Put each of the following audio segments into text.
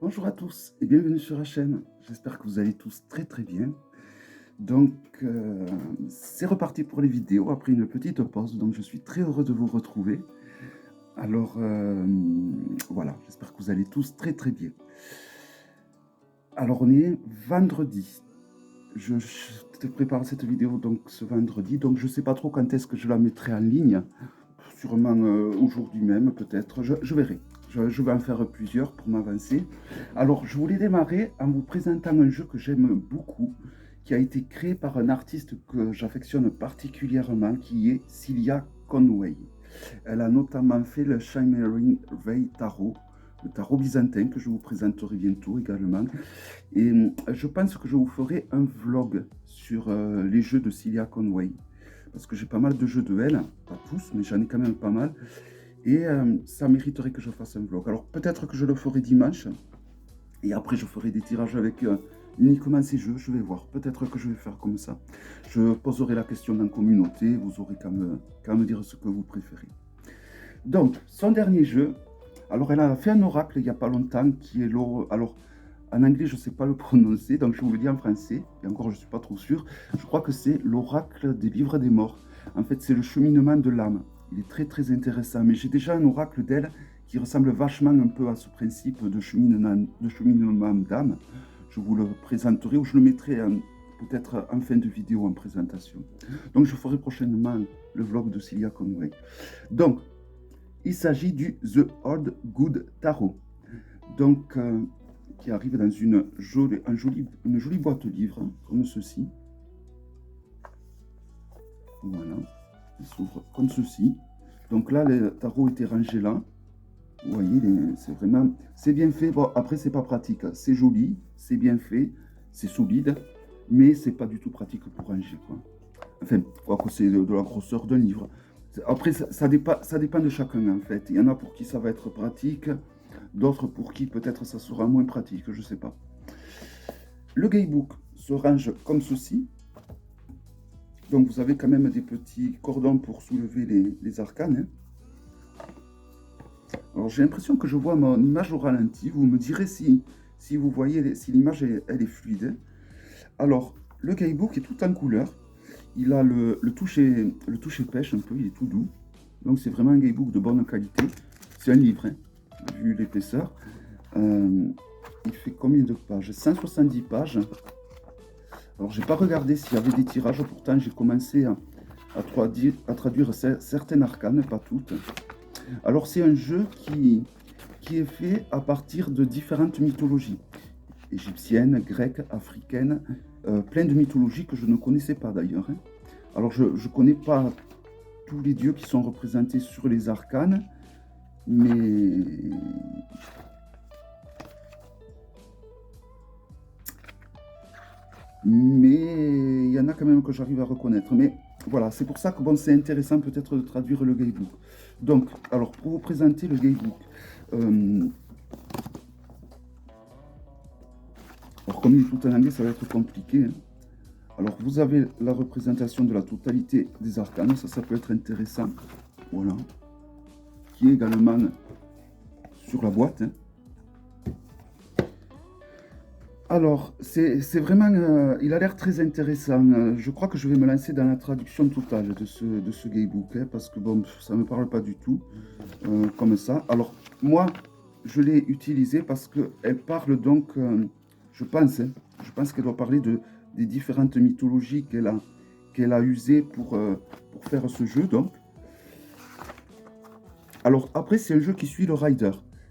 Bonjour à tous et bienvenue sur la chaîne. J'espère que vous allez tous très très bien. Donc, c'est reparti pour les vidéos après une petite pause. Donc, je suis très heureux de vous retrouver. Alors, voilà, j'espère que vous allez tous très très bien. Alors, on est vendredi. Je te prépare cette vidéo donc ce vendredi. Donc, je ne sais pas trop quand est-ce que je la mettrai en ligne. Sûrement aujourd'hui même, peut-être. Je verrai. Je vais en faire plusieurs pour m'avancer. Alors, je voulais démarrer en vous présentant un jeu que j'aime beaucoup, qui a été créé par un artiste que j'affectionne particulièrement, qui est Celia Conway. Elle a notamment fait le Shimmering Ray Tarot, le tarot byzantin que je vous présenterai bientôt également. Et je pense que je vous ferai un vlog sur les jeux de Celia Conway parce que j'ai pas mal de jeux de elle, pas tous, mais j'en ai quand même pas mal. Et ça mériterait que je fasse un vlog. Alors peut-être que je le ferai dimanche, et après je ferai des tirages avec uniquement ces jeux, je vais voir. Peut-être que je vais faire comme ça. Je poserai la question dans la communauté, vous aurez qu'à me dire ce que vous préférez. Donc, son dernier jeu, alors elle a fait un oracle il n'y a pas longtemps, qui est l'or... Alors, en anglais, je ne sais pas le prononcer, donc je vous le dis en français, et encore je ne suis pas trop sûr. Je crois que c'est l'oracle des livres des morts. En fait, c'est le cheminement de l'âme. Il est très très intéressant, mais j'ai déjà un oracle d'elle qui ressemble vachement un peu à ce principe de cheminement d'âme. Je vous le présenterai ou je le mettrai peut-être en fin de vidéo en présentation. Donc je ferai prochainement le vlog de Celia Conway. Donc, il s'agit du The Old Good Tarot. Donc, qui arrive dans une jolie boîte livre, comme ceci. Voilà, il s'ouvre comme ceci. Donc là, le tarot était rangé là. Vous voyez, c'est vraiment, c'est bien fait. Bon, après, c'est pas pratique. C'est joli, c'est bien fait, c'est solide, mais c'est pas du tout pratique pour ranger, quoi. Enfin, quoique c'est de la grosseur d'un livre. Après, ça dépend de chacun, en fait. Il y en a pour qui ça va être pratique, d'autres pour qui peut-être ça sera moins pratique, je sais pas. Le Gaybook se range comme ceci. Donc vous avez quand même des petits cordons pour soulever les arcanes. Alors j'ai l'impression que je vois mon image au ralenti. Vous me direz si vous voyez, si l'image elle est fluide. Alors le Gaybook est tout en couleur. Il a le toucher pêche un peu, il est tout doux. Donc c'est vraiment un Gaybook de bonne qualité. C'est un livre, hein, vu l'épaisseur. Il fait combien de pages? 170 pages. Alors, j'ai pas regardé s'il y avait des tirages, pourtant j'ai commencé à traduire certaines arcanes, pas toutes. Alors, c'est un jeu qui est fait à partir de différentes mythologies, égyptiennes, grecques, africaines, plein de mythologies que je ne connaissais pas d'ailleurs, hein. Alors, je ne connais pas tous les dieux qui sont représentés sur les arcanes, mais il y en a quand même que j'arrive à reconnaître. Mais voilà, c'est pour ça que bon, c'est intéressant peut-être de traduire le Gaybook. Donc, alors pour vous présenter le Gaybook, alors comme il est tout en anglais, ça va être compliqué, hein. Alors vous avez la représentation de la totalité des arcanes, ça peut être intéressant, voilà, qui est également sur la boîte, hein. Alors, c'est vraiment, il a l'air très intéressant. Je crois que je vais me lancer dans la traduction totale de ce Gaybook, hein, parce que bon, ça ne me parle pas du tout comme ça. Alors, moi, je l'ai utilisé parce qu'elle parle donc, je pense qu'elle doit parler des différentes mythologies qu'elle a usées pour faire ce jeu. Donc. Alors, après, c'est un jeu qui suit le rider.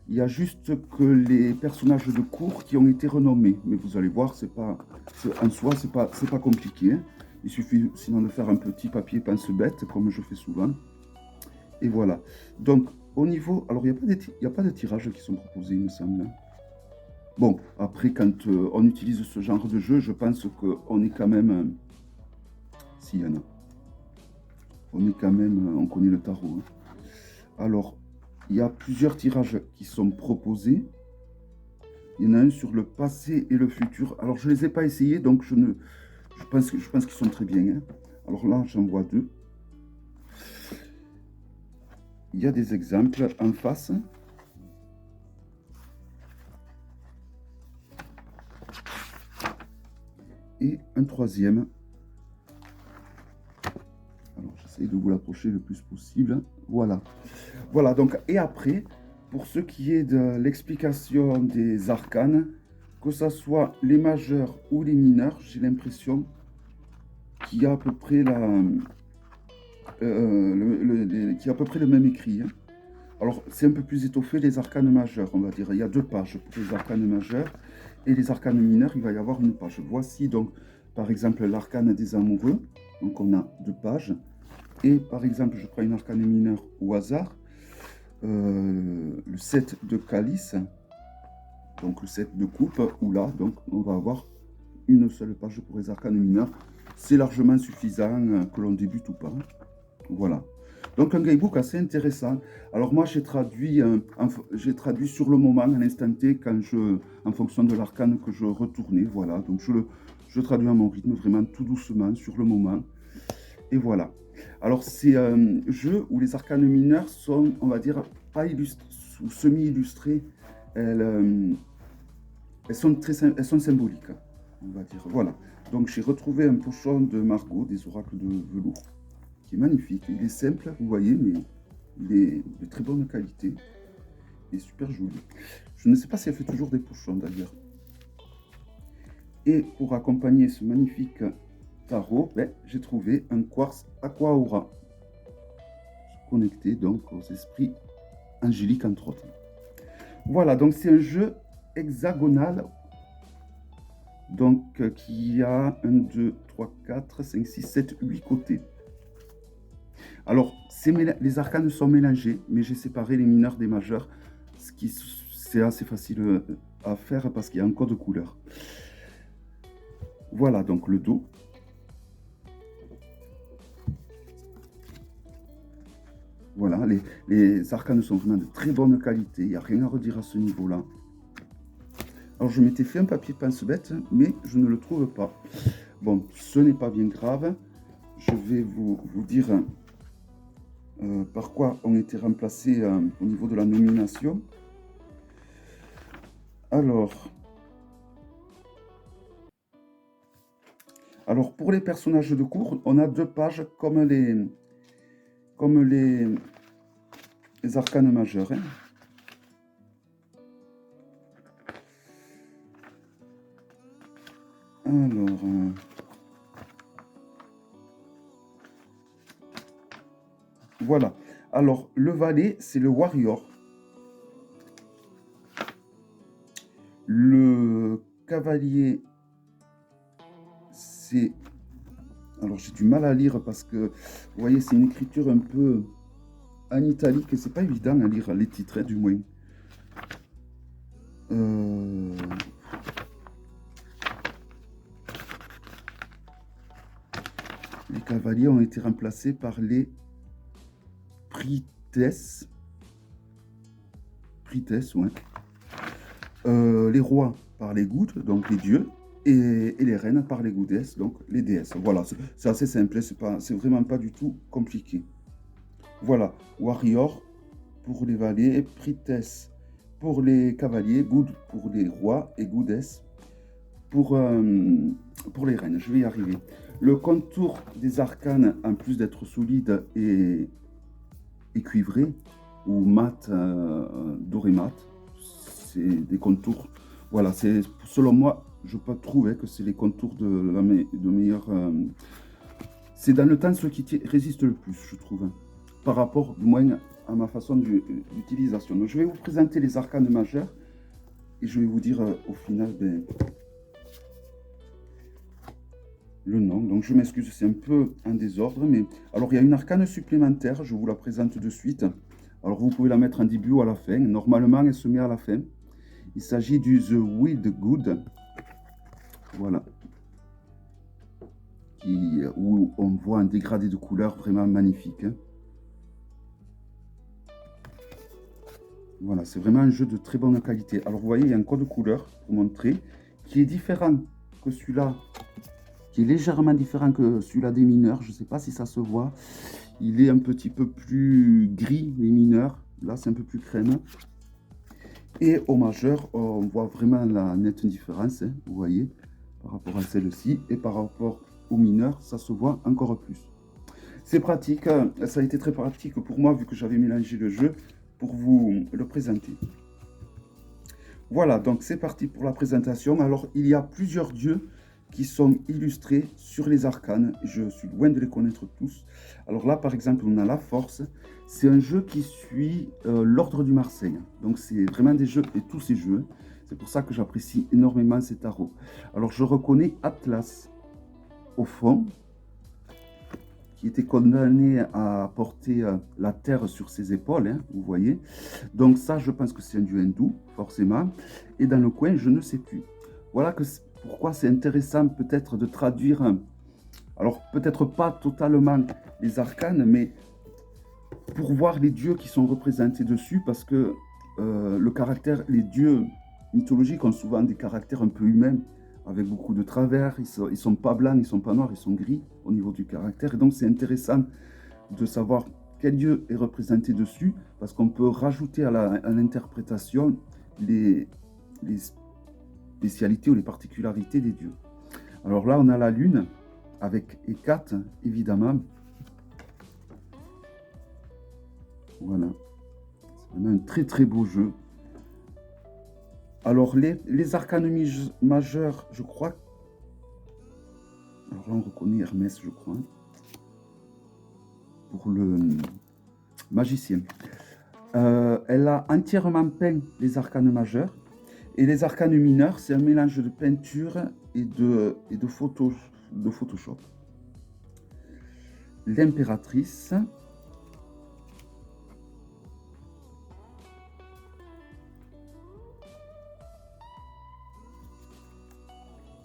Il y a juste que les personnages de cours qui ont été renommés. Mais vous allez voir, en soi, c'est pas compliqué, hein. Il suffit sinon de faire un petit papier pince-bête, comme je fais souvent. Et voilà. Donc, au niveau... Alors, il n'y a pas de tirages qui sont proposés, il me semble, hein. Bon, après, quand on utilise ce genre de jeu, je pense qu'on est quand même... S'il y en a. On est quand même... on connaît le tarot, hein. Alors, il y a plusieurs tirages qui sont proposés. Il y en a un sur le passé et le futur. Alors, je ne les ai pas essayés, donc je pense qu'ils sont très bien, hein. Alors là, j'en vois deux. Il y a des exemples en face. et un troisième. Alors, j'essaie de vous l'approcher le plus possible. Voilà. Voilà, donc, et après, pour ce qui est de l'explication des arcanes, que ce soit les majeurs ou les mineurs, j'ai l'impression qu'il y a à peu près qu'il y a à peu près le même écrit, hein. Alors, c'est un peu plus étoffé les arcanes majeurs, on va dire. Il y a 2 pages pour les arcanes majeurs et les arcanes mineurs, il va y avoir une page. Voici donc, par exemple, l'arcane des amoureux. Donc, on a 2 pages. Et par exemple, je prends une arcane mineure au hasard. Le 7 de calice, donc le 7 de coupe, ou là, donc on va avoir une seule page pour les arcanes mineurs. C'est largement suffisant que l'on débute ou pas. Voilà. Donc un guidebook assez intéressant. Alors moi j'ai traduit sur le moment, à l'instant T, en fonction de l'arcane que je retournais. Voilà. Donc je traduis à mon rythme, vraiment tout doucement, sur le moment. Et voilà. Alors c'est un jeu où les arcanes mineures sont, on va dire, pas illustrées ou semi-illustrées. Elles sont symboliques, on va dire. Voilà. Donc j'ai retrouvé un pochon de Margot, des oracles de velours, qui est magnifique. Il est simple, vous voyez, mais il est de très bonne qualité et super joli. Je ne sais pas si elle fait toujours des pochons d'ailleurs. Et pour accompagner ce magnifique tarot, j'ai trouvé un quartz Aqua Aura, connecté donc aux esprits angéliques entre autres. Voilà, donc c'est un jeu hexagonal, donc qui a 1, 2, 3, 4, 5, 6, 7, 8 côtés. Alors, les arcanes sont mélangés, mais j'ai séparé les mineurs des majeurs, ce qui c'est assez facile à faire parce qu'il y a un code couleur. Voilà donc le dos. Voilà, les arcanes sont vraiment de très bonne qualité, il n'y a rien à redire à ce niveau-là. Alors je m'étais fait un papier pince-bête, mais je ne le trouve pas. Bon, ce n'est pas bien grave. Je vais vous dire par quoi ont été remplacés au niveau de la nomination. Alors pour les personnages de cours, on a 2 pages comme les arcanes majeures, hein. Alors, voilà. Alors, le valet, c'est le warrior. Le cavalier, c'est... Alors, j'ai du mal à lire parce que, vous voyez, c'est une écriture un peu en italique et c'est pas évident à lire les titres, hein, du moins. Les cavaliers ont été remplacés par les priestesses. Ouais. Les rois par les gouttes, donc les dieux, et les reines par les goddesses, donc les déesses. Voilà, c'est assez simple, c'est vraiment pas du tout compliqué. Voilà, warrior pour les valets, priestess pour les cavaliers, good pour les rois et goddess pour les reines. Je vais y arriver. Le contour des arcanes, en plus d'être solide et cuivré, ou mat, doré mat, c'est des contours. Voilà, c'est selon moi, je peux trouver que c'est les contours de meilleur. C'est dans le temps ce qui résiste le plus, je trouve, hein, par rapport, du moins, à ma façon d'utilisation. Donc, je vais vous présenter les arcanes majeures et je vais vous dire au final le nom. Donc, je m'excuse, c'est un peu un désordre, mais alors il y a une arcane supplémentaire, je vous la présente de suite. Alors, vous pouvez la mettre en début ou à la fin. Normalement, elle se met à la fin. Il s'agit du The Wild Good. Voilà. Où on voit un dégradé de couleurs vraiment magnifique, hein. Voilà, c'est vraiment un jeu de très bonne qualité. Alors, vous voyez, il y a un code couleur pour montrer qui est différent que celui-là, qui est légèrement différent que celui-là des mineurs. Je ne sais pas si ça se voit. Il est un petit peu plus gris, les mineurs. Là, c'est un peu plus crème. Et au majeur, on voit vraiment la nette différence, hein, vous voyez, par rapport à celle-ci, et par rapport aux mineurs, ça se voit encore plus. C'est pratique, ça a été très pratique pour moi, vu que j'avais mélangé le jeu, pour vous le présenter. Voilà, donc c'est parti pour la présentation. Alors, il y a plusieurs dieux qui sont illustrés sur les arcanes. Je suis loin de les connaître tous. Alors là, par exemple, on a la force. C'est un jeu qui suit l'ordre du Marseille. Donc, c'est vraiment des jeux, et tous ces jeux. C'est pour ça que j'apprécie énormément ces tarots. Alors, je reconnais Atlas au fond, qui était condamné à porter la terre sur ses épaules, hein, vous voyez. Donc ça, je pense que c'est un dieu hindou, forcément. Et dans le coin, je ne sais plus. Voilà pourquoi c'est intéressant peut-être de traduire, alors peut-être pas totalement les arcanes, mais pour voir les dieux qui sont représentés dessus, parce que les dieux mythologiques ont souvent des caractères un peu humains, avec beaucoup de travers. Ils sont pas blancs, ils sont pas noirs, ils sont gris au niveau du caractère. Et donc c'est intéressant de savoir quel dieu est représenté dessus, parce qu'on peut rajouter à l'interprétation les spécialités ou les particularités des dieux. Alors là, on a la lune, avec Hécate, évidemment. Voilà. C'est vraiment un très très beau jeu. Alors, les arcanes majeurs, je crois. Alors là, on reconnaît Hermès, je crois. Pour le magicien. Elle a entièrement peint les arcanes majeurs. Et les arcanes mineurs, c'est un mélange de peinture et de Photoshop. L'impératrice.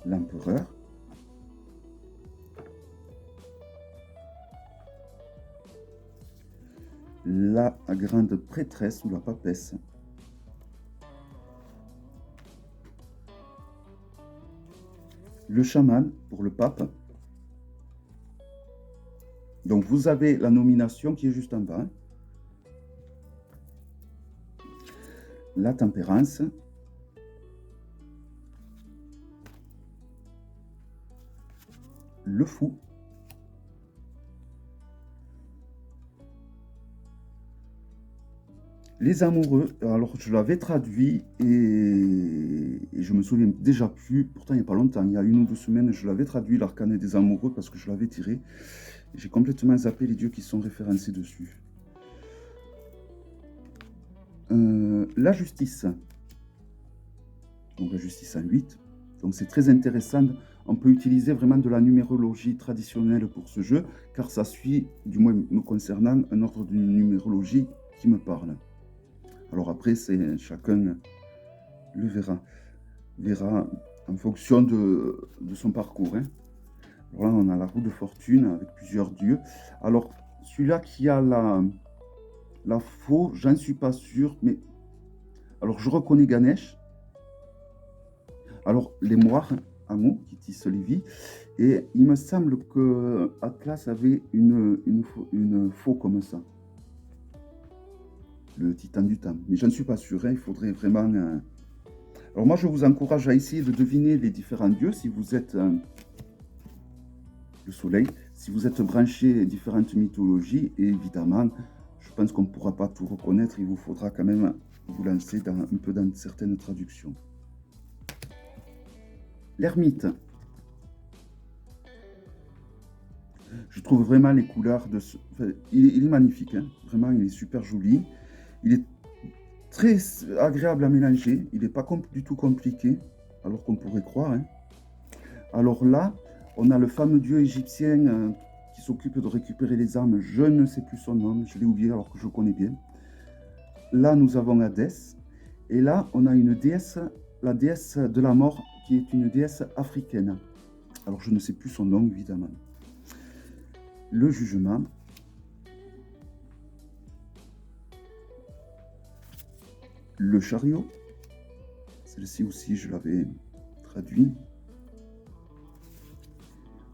L'empereur. La grande prêtresse ou la papesse. Le chaman pour le pape. Donc vous avez la nomination qui est juste en bas. La tempérance. Le fou. Les amoureux, alors je l'avais traduit et je me souviens déjà plus, pourtant il n'y a pas longtemps, il y a 1 ou 2 semaines, je l'avais traduit l'arcane des amoureux parce que je l'avais tiré. J'ai complètement zappé les dieux qui sont référencés dessus. La justice. Donc la justice en 8. Donc c'est très intéressant. On peut utiliser vraiment de la numérologie traditionnelle pour ce jeu, car ça suit, du moins me concernant, un ordre de numérologie qui me parle. Alors après, chacun le verra en fonction de son parcours. Hein. Alors là, on a la roue de fortune avec plusieurs dieux. Alors, celui-là qui a la faux, j'en suis pas sûr, mais... Alors, je reconnais Ganesh. Alors, les moires, Amo, qui tissent les vies. Et il me semble que Atlas avait une faux comme ça. Le titan du temps. Mais je ne suis pas sûr, hein, il faudrait vraiment... Alors moi, je vous encourage à essayer de deviner les différents dieux si vous êtes... le soleil, si vous êtes branché à différentes mythologies, et évidemment, je pense qu'on ne pourra pas tout reconnaître, il vous faudra quand même vous lancer un peu dans certaines traductions. L'ermite. Je trouve vraiment les couleurs de ce... Enfin, il est magnifique, hein, vraiment, il est super joli. Il est très agréable à mélanger, il n'est pas du tout compliqué, alors qu'on pourrait croire. Hein. Alors là, on a le fameux dieu égyptien qui s'occupe de récupérer les âmes, je ne sais plus son nom, je l'ai oublié alors que je connais bien. Là, nous avons Hadès, et là, on a une déesse, la déesse de la mort, qui est une déesse africaine. Alors, je ne sais plus son nom, évidemment. Le jugement. Le chariot. Celle-ci aussi, je l'avais traduit.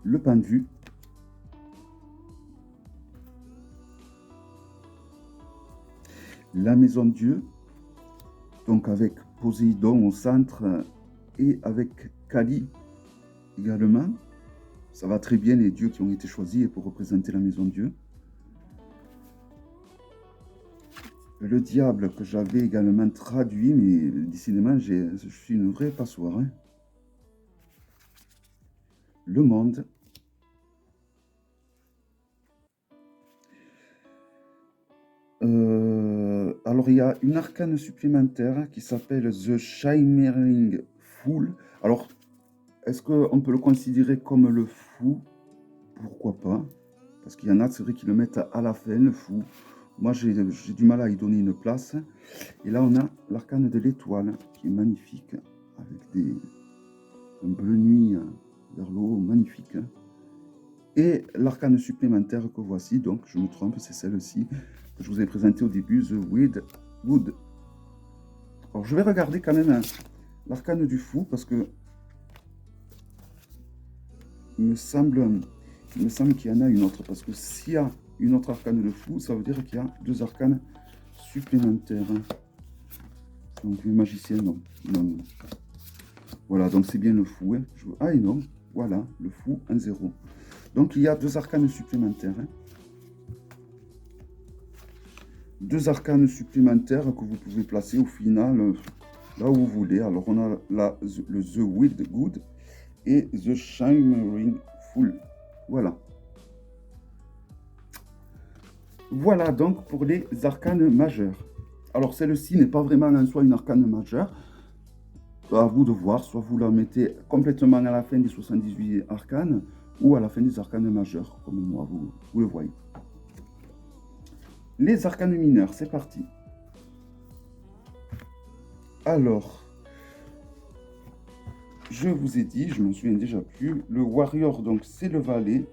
Le pendu. La maison de Dieu, donc avec Poséidon au centre et avec Kali également. Ça va très bien, les dieux qui ont été choisis pour représenter la maison Dieu. Le diable que j'avais également traduit, mais décidément, je suis une vraie passoire. Hein. Le monde. Alors, il y a une arcane supplémentaire qui s'appelle The Shimmering Fool. Alors, est-ce qu'on peut le considérer comme le fou? Pourquoi pas? Parce qu'il y en a, c'est vrai, qui le mettent à la fin, le fou. Moi, j'ai du mal à y donner une place. Et là, on a l'arcane de l'étoile, qui est magnifique, avec un bleu nuit vers le haut, magnifique. Et l'arcane supplémentaire que voici, donc, je me trompe, c'est celle-ci, que je vous ai présentée au début, The Weird Good. Alors, je vais regarder quand même l'arcane du fou, parce que il me semble qu'il y en a une autre, parce que s'il y a une autre arcane de fou, ça veut dire qu'il y a 2 arcanes supplémentaires. Donc le magicien, non. Non. Voilà, donc c'est bien le fou. Hein. Ah et non, voilà, le fou, 1-0. Donc il y a 2 arcanes supplémentaires. Hein. 2 arcanes supplémentaires que vous pouvez placer au final là où vous voulez. Alors on a le The Wild Good et The Shimmering Fool. Voilà. Voilà donc pour les arcanes majeures. Alors celle-ci n'est pas vraiment en soi une arcane majeure. À vous de voir, soit vous la mettez complètement à la fin des 78 arcanes ou à la fin des arcanes majeures, comme moi vous le voyez. Les arcanes mineurs, c'est parti. Alors, je vous ai dit, je m'en souviens déjà plus, le warrior, donc c'est le valet.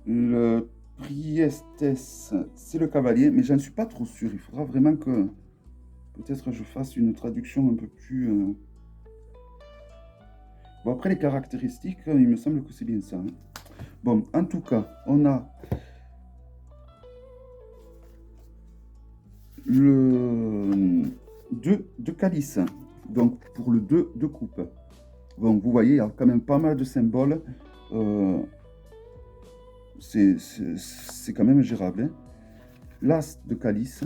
Le priestess, c'est le cavalier, mais j'en suis pas trop sûr. Il faudra vraiment que peut-être je fasse une traduction un peu plus... Bon, après les caractéristiques, il me semble que c'est bien ça. Hein. Bon, en tout cas, on a le 2 de calice, donc pour le 2 de coupe. Bon, vous voyez, il y a quand même pas mal de symboles. C'est quand même gérable. Hein. L'as de calice,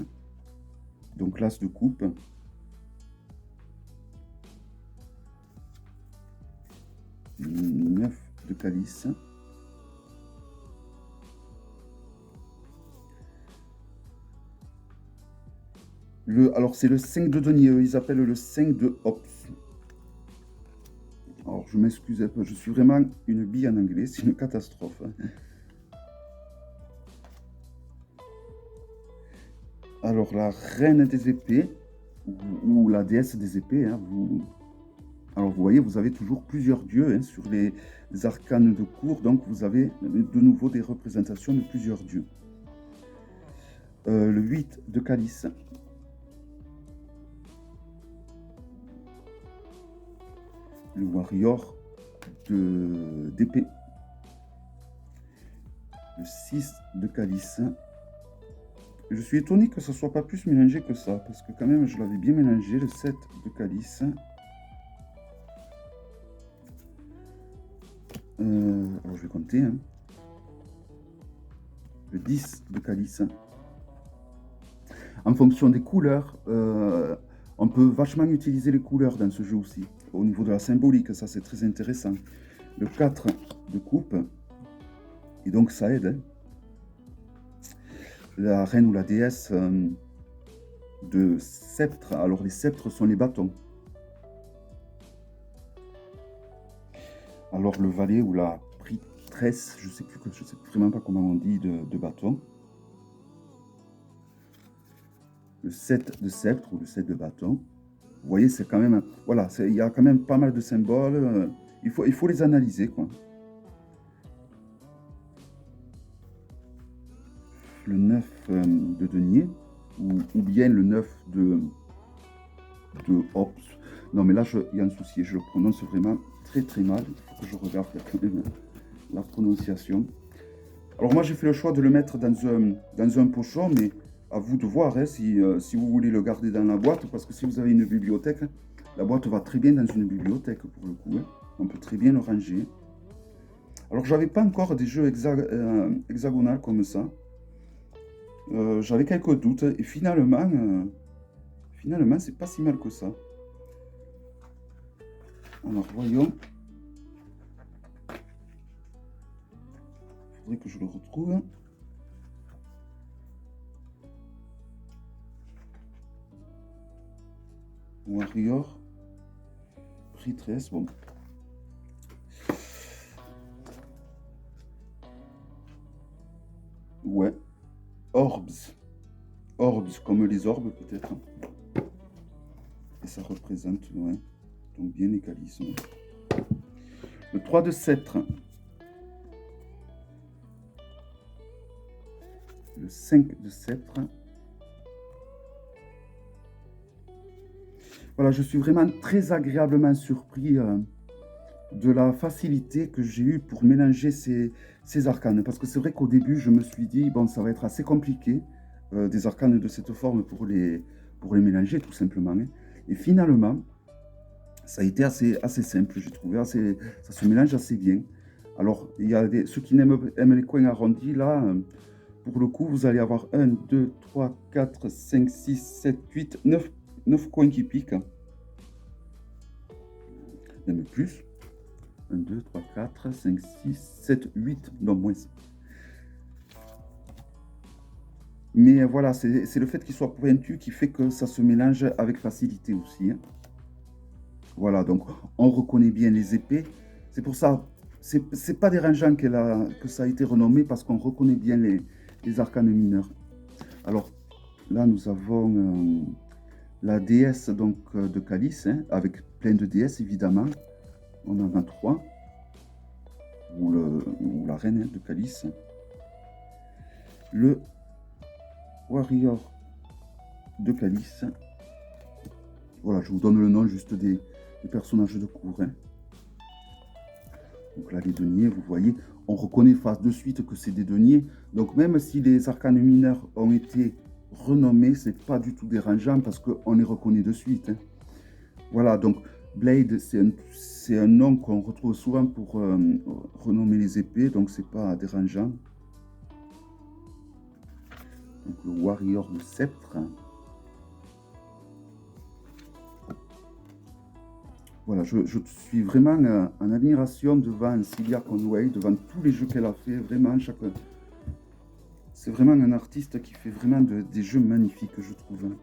donc l'as de coupe. Le 9 de calice. Alors c'est le 5 de denier, ils appellent le 5 de Hops. Alors je m'excuse un peu, je suis vraiment une bille en anglais, c'est une catastrophe. Alors la reine des épées, ou la déesse des épées, hein, alors vous voyez, vous avez toujours plusieurs dieux hein, sur les arcanes de cour, donc vous avez de nouveau des représentations de plusieurs dieux. Le 8 de calice. Le warrior d'épée. Le 6 de calice. Je suis étonné que ça ne soit pas plus mélangé que ça, parce que quand même je l'avais bien mélangé. Le 7 de calice. Alors je vais compter. Hein. Le 10 de calice. En fonction des couleurs, on peut vachement utiliser les couleurs dans ce jeu aussi. Au niveau de la symbolique, ça c'est très intéressant. Le 4 de coupe. Et donc ça aide. Hein. La reine ou la déesse de sceptre. Alors les sceptres sont les bâtons. Alors le valet ou la prêtresse, je sais vraiment pas comment on dit de bâton. Le 7 de sceptre ou le 7 de bâton. Vous voyez, c'est quand même... Voilà, il y a quand même pas mal de symboles. Il faut les analyser, quoi. Le 9 de denier, ou bien le 9 de Hops. Non, mais là, il y a un souci. Je le prononce vraiment très très mal. Il faut que je regarde quand même la prononciation. Alors moi, j'ai fait le choix de le mettre dans un pochon, mais à vous de voir hein, si vous voulez le garder dans la boîte, parce que si vous avez une bibliothèque, La boîte va très bien dans une bibliothèque pour le coup, hein. On peut très bien le ranger. Alors, j'avais pas encore des jeux hexagonaux comme ça. J'avais quelques doutes et finalement, c'est pas si mal que ça. Alors, voyons. Il faudrait que je le retrouve. Warrior. Prix 13, bon. Ouais. Orbs. Orbs, comme les orbes peut-être. Et ça représente, ouais, donc bien les calices. Ouais. Le 3 de sceptre. Le 5 de sceptre. Voilà, je suis vraiment très agréablement surpris de la facilité que j'ai eue pour mélanger ces arcanes. Parce que c'est vrai qu'au début, je me suis dit, bon, ça va être assez compliqué, des arcanes de cette forme pour les mélanger, tout simplement, hein. Et finalement, ça a été assez simple, j'ai trouvé, ça se mélange assez bien. Alors, il y a ceux qui aiment les coins arrondis, là, pour le coup, vous allez avoir 1, 2, 3, 4, 5, 6, 7, 8, 9 coins qui piquent. Même plus. 1, 2, 3, 4, 5, 6, 7, 8, non moins. Mais voilà, c'est le fait qu'il soit pointu qui fait que ça se mélange avec facilité aussi, hein. Voilà, donc on reconnaît bien les épées. C'est pour ça, c'est pas dérangeant que ça a été renommé parce qu'on reconnaît bien les arcanes mineurs. Alors là, nous avons la déesse donc, de Calice, hein, avec plein de déesses évidemment. On en a 3. Ou la reine, hein, de Calice. Le warrior de Calice. Voilà, je vous donne le nom juste des personnages de cour, hein. Donc là, les deniers, vous voyez, on reconnaît de suite que c'est des deniers. Donc même si les arcanes mineurs ont été renommés, c'est pas du tout dérangeant parce qu'on les reconnaît de suite, hein. Voilà, donc Blade, c'est un nom qu'on retrouve souvent pour renommer les épées, donc c'est pas dérangeant. Donc le warrior de sceptre. Voilà, je suis vraiment en admiration devant Celia Conway, devant tous les jeux qu'elle a fait, vraiment, c'est vraiment un artiste qui fait vraiment des jeux magnifiques, je trouve.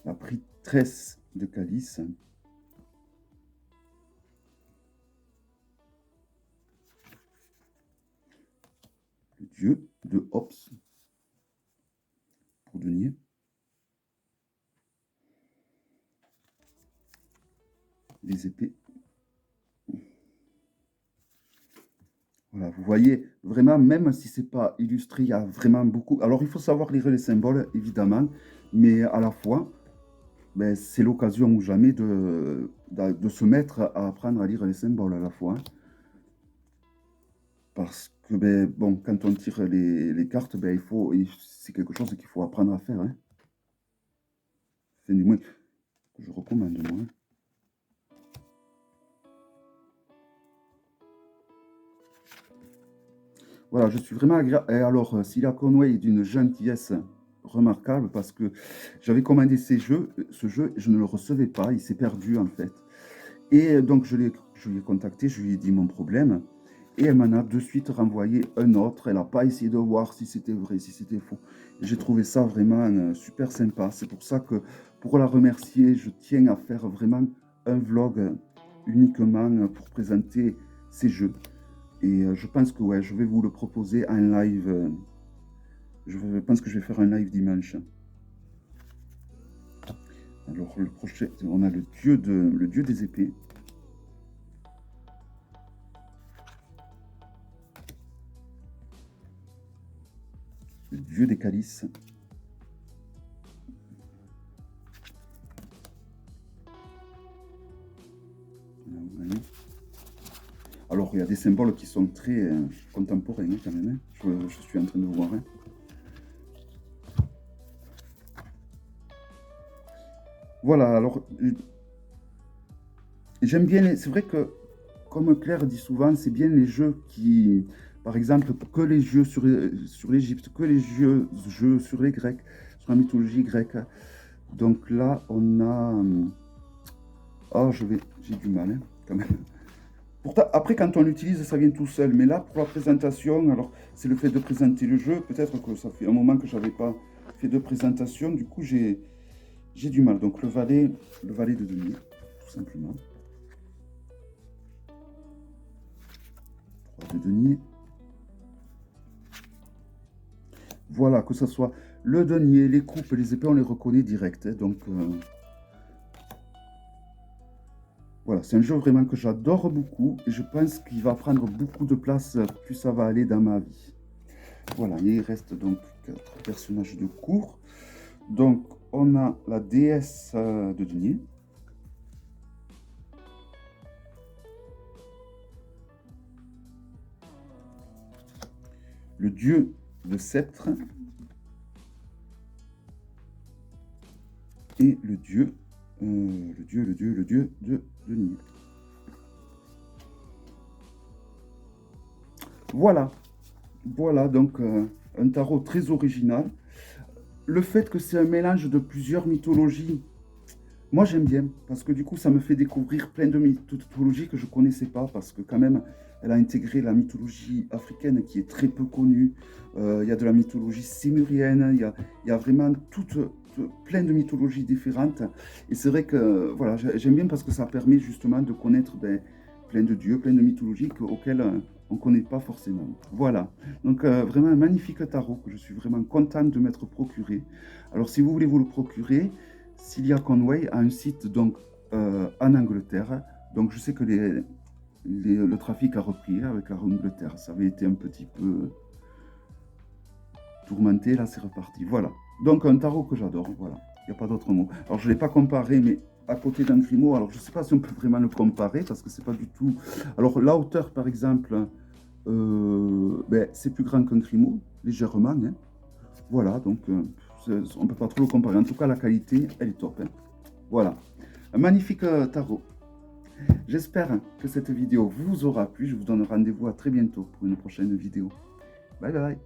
La prêtresse de Calice. Le dieu de Hobbes, pour denier. Les épées. Voilà, vous voyez, vraiment, même si c'est pas illustré, il y a vraiment beaucoup. Alors, il faut savoir lire les symboles, évidemment, mais à la fois, ben, c'est l'occasion ou jamais de se mettre à apprendre à lire les symboles à la fois, hein. Parce que, ben, bon, quand on tire les cartes, ben, c'est quelque chose qu'il faut apprendre à faire, hein. C'est du moins que je recommande, moi, hein. Voilà, je suis vraiment agréable. Et alors, Celia Conway est d'une gentillesse remarquable parce que j'avais commandé ce jeu, et je ne le recevais pas, il s'est perdu en fait. Et donc, je l'ai contacté, je lui ai dit mon problème. Et elle m'en a de suite renvoyé un autre. Elle n'a pas essayé de voir si c'était vrai, si c'était faux. J'ai trouvé ça vraiment super sympa. C'est pour ça que, pour la remercier, je tiens à faire vraiment un vlog uniquement pour présenter ces jeux. Et je pense que ouais, je vais vous le proposer en live. Je pense que je vais faire un live dimanche. Alors, le prochain, on a le dieu des épées. Le dieu des calices. Alors, il y a des symboles qui sont très contemporains, hein, quand même, hein. Je suis en train de voir, hein. Voilà, alors j'aime bien c'est vrai que, comme Claire dit souvent, c'est bien les jeux qui, par exemple, que les jeux sur l'Égypte, que les jeux sur les Grecs, sur la mythologie grecque. Donc là, on a... Oh, j'ai du mal, hein, quand même. Pourtant, après, quand on l'utilise, ça vient tout seul. Mais là, pour la présentation, alors, c'est le fait de présenter le jeu. Peut-être que ça fait un moment que je n'avais pas fait de présentation. Du coup, j'ai du mal. Donc, le valet de denier, tout simplement. 3 de denier. Voilà, que ce soit le denier, les coupes, les épées, on les reconnaît direct, hein. Donc, voilà, c'est un jeu vraiment que j'adore beaucoup. Et je pense qu'il va prendre beaucoup de place plus ça va aller dans ma vie. Voilà, il reste donc 4 personnages de cour. Donc, on a la déesse de denier. Le dieu de sceptre. Et le dieu de denier. Voilà. Voilà, donc un tarot très original. Le fait que c'est un mélange de plusieurs mythologies, moi j'aime bien, parce que du coup ça me fait découvrir plein de mythologies que je ne connaissais pas, parce que quand même elle a intégré la mythologie africaine qui est très peu connue. Il y a de la mythologie sémurienne, il y a vraiment plein de mythologies différentes. Et c'est vrai que voilà, j'aime bien parce que ça permet justement de connaître plein de dieux, plein de mythologies auxquelles on ne connaît pas forcément. Voilà, donc vraiment un magnifique tarot que je suis vraiment contente de m'être procuré. Alors si vous voulez vous le procurer, Celia Conway a un site donc en Angleterre. Donc je sais que le trafic a repris avec l'Angleterre. Ça avait été un petit peu tourmenté, là c'est reparti. Voilà. Donc un tarot que j'adore, voilà. Il n'y a pas d'autre mot. Alors je ne l'ai pas comparé, mais à côté d'un Grimaud, alors je ne sais pas si on peut vraiment le comparer, parce que c'est pas du tout... Alors la hauteur par exemple, ben, c'est plus grand qu'un Grimaud, légèrement, hein. Voilà, donc on ne peut pas trop le comparer. En tout cas, la qualité, elle est top, hein. Voilà. Un magnifique tarot. J'espère que cette vidéo vous aura plu. Je vous donne rendez-vous à très bientôt pour une prochaine vidéo. Bye bye.